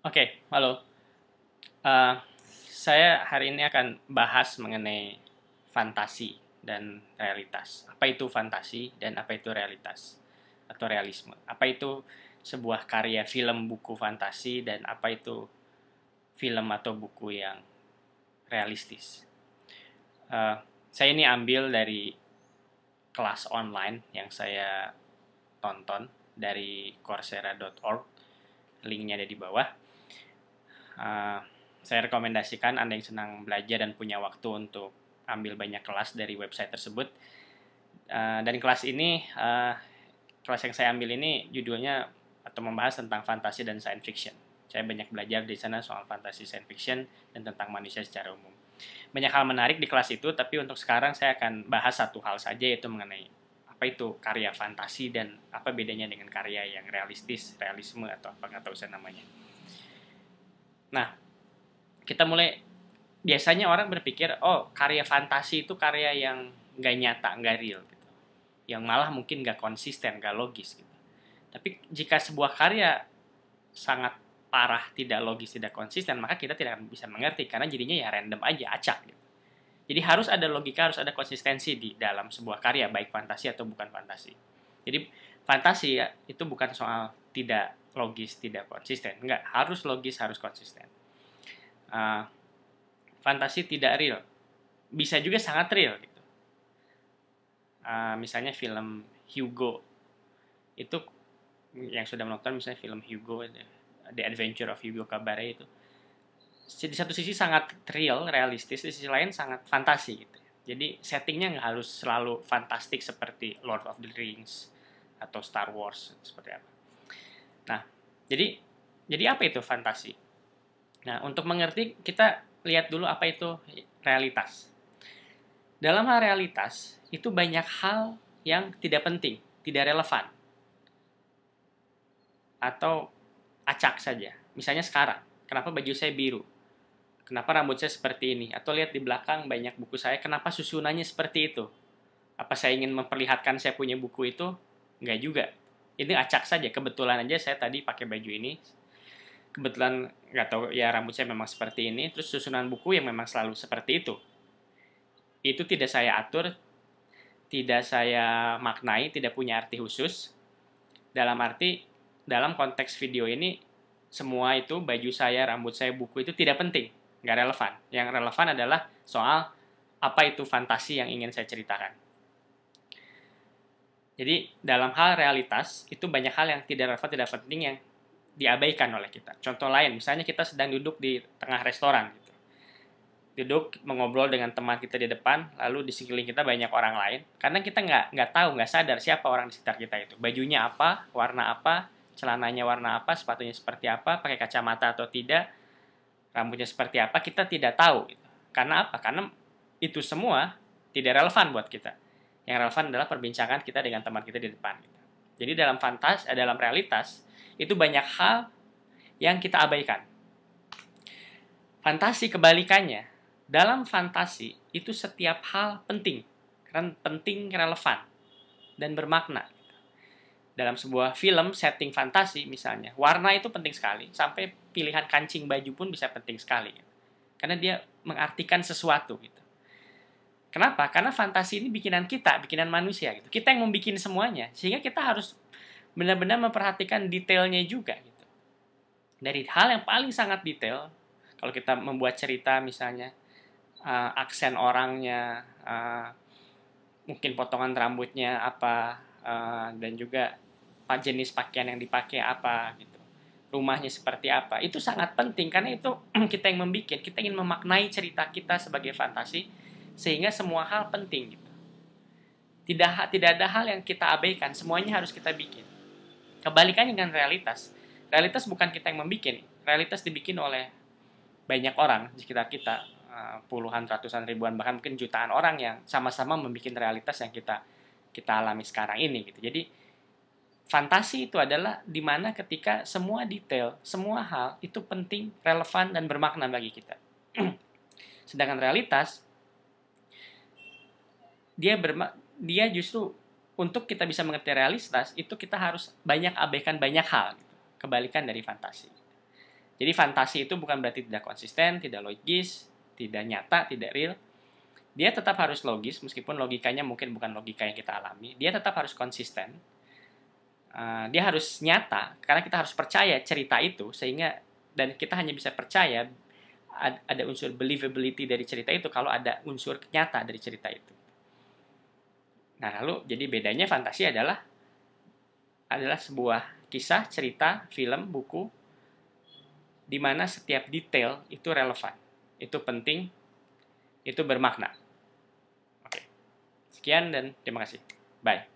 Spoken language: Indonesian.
Oke, halo. Eh, saya hari ini akan bahas mengenai fantasi dan realitas. Apa itu fantasi dan apa itu realitas atau realisme? Apa itu sebuah karya film buku fantasi dan apa itu film atau buku yang realistis? Eh, saya ini ambil dari kelas online yang saya tonton dari coursera.org. Linknya ada di bawah. Uh, saya rekomendasikan Anda yang senang belajar dan punya waktu untuk ambil banyak kelas dari website tersebut. Dan kelas yang saya ambil ini judulnya atau membahas tentang fantasi dan science fiction. Saya banyak belajar di sana soal fantasi, science fiction, dan tentang manusia secara umum. Banyak hal menarik di kelas itu, tapi untuk sekarang saya akan bahas satu hal saja, yaitu mengenai apa itu karya fantasi dan apa bedanya dengan karya yang realistis, realisme, atau apa nggak tahu saya namanya. Nah, kita mulai. Biasanya orang berpikir, oh karya fantasi itu karya yang nggak nyata, nggak real, gitu. Yang malah mungkin nggak konsisten, nggak logis, gitu. Tapi jika sebuah karya sangat parah, tidak logis, tidak konsisten, maka kita tidak akan bisa mengerti, karena jadinya ya random aja, acak, gitu. Jadi harus ada logika, harus ada konsistensi di dalam sebuah karya, baik fantasi atau bukan fantasi. Jadi fantasi ya, itu bukan soal tidak logis, tidak konsisten. Enggak, harus logis, harus konsisten. Uh, Fantasi tidak real, bisa juga sangat real gitu. Misalnya film Hugo itu, yang sudah menonton misalnya film Hugo, The Adventure of Hugo Cabaret itu, di satu sisi sangat real, realistis, di sisi lain sangat fantasi gitu. Jadi settingnya nggak harus selalu fantastik seperti Lord of the Rings atau Star Wars seperti apa. Nah, jadi apa itu fantasi? Nah, untuk mengerti kita lihat dulu apa itu realitas. Dalam hal realitas, itu banyak hal yang tidak penting, tidak relevan, atau acak saja. Misalnya sekarang, kenapa baju saya biru? Kenapa rambut saya seperti ini? Atau lihat di belakang banyak buku saya, kenapa susunannya seperti itu? Apa saya ingin memperlihatkan saya punya buku itu? Enggak juga. Ini acak saja, kebetulan aja saya tadi pakai baju ini. Kebetulan nggak tahu ya, rambut saya memang seperti ini, terus susunan buku yang memang selalu seperti itu. Itu tidak saya atur, tidak saya maknai, tidak punya arti khusus. Dalam arti, dalam konteks video ini, semua itu, baju saya, rambut saya, buku itu tidak penting, nggak relevan. Yang relevan adalah soal apa itu fantasi yang ingin saya ceritakan. Jadi, dalam hal realitas, itu banyak hal yang tidak relevan, tidak penting, yang diabaikan oleh kita. Contoh lain, misalnya kita sedang duduk di tengah restoran, duduk mengobrol dengan teman kita di depan, lalu di sekeliling kita banyak orang lain, karena kita nggak tahu, nggak sadar siapa orang di sekitar kita itu, bajunya apa, warna apa, celananya warna apa, sepatunya seperti apa, pakai kacamata atau tidak, rambutnya seperti apa, kita tidak tahu gitu. Karena apa? Karena itu semua tidak relevan buat kita. Yang relevan adalah perbincangan kita dengan teman kita di depan gitu. Jadi dalam realitas itu banyak hal yang kita abaikan. Fantasi kebalikannya, dalam fantasi itu setiap hal penting, relevan, dan bermakna. Dalam sebuah film setting fantasi misalnya, warna itu penting sekali, sampai pilihan kancing baju pun bisa penting sekali, karena dia mengartikan sesuatu gitu. Kenapa? Karena fantasi ini bikinan kita, bikinan manusia gitu. Kita yang membuat semuanya, sehingga kita harus benar-benar memperhatikan detailnya juga gitu. Dari hal yang paling sangat detail, kalau kita membuat cerita misalnya, aksen orangnya, mungkin potongan rambutnya apa, dan juga jenis pakaian yang dipakai apa gitu, rumahnya seperti apa, itu sangat penting karena itu kita yang membuat, kita ingin memaknai cerita kita sebagai fantasi, sehingga semua hal penting gitu. Tidak ada hal yang kita abaikan, semuanya harus kita bikin. Kebalikannya dengan realitas, realitas bukan kita yang membuat, realitas dibikin oleh banyak orang di sekitar kita, puluhan, ratusan, ribuan, bahkan mungkin jutaan orang yang sama-sama membuat realitas yang kita alami sekarang ini gitu. Jadi fantasi itu adalah dimana ketika semua detail, semua hal itu penting, relevan, dan bermakna bagi kita. Sedangkan realitas, dia justru untuk kita bisa mengerti realitas itu kita harus banyak abaikan banyak hal gitu. Kebalikan dari fantasi. Jadi fantasi itu bukan berarti tidak konsisten, tidak logis, tidak nyata, tidak real. Dia tetap harus logis, meskipun logikanya mungkin bukan logika yang kita alami. Dia tetap harus konsisten. Dia harus nyata, karena kita harus percaya cerita itu, sehingga dan kita hanya bisa percaya ada unsur believability dari cerita itu kalau ada unsur nyata dari cerita itu. Nah, lalu jadi bedanya fantasi adalah sebuah kisah, cerita, film, buku, di mana setiap detail itu relevan, itu penting, itu bermakna. Oke. Sekian dan terima kasih. Bye.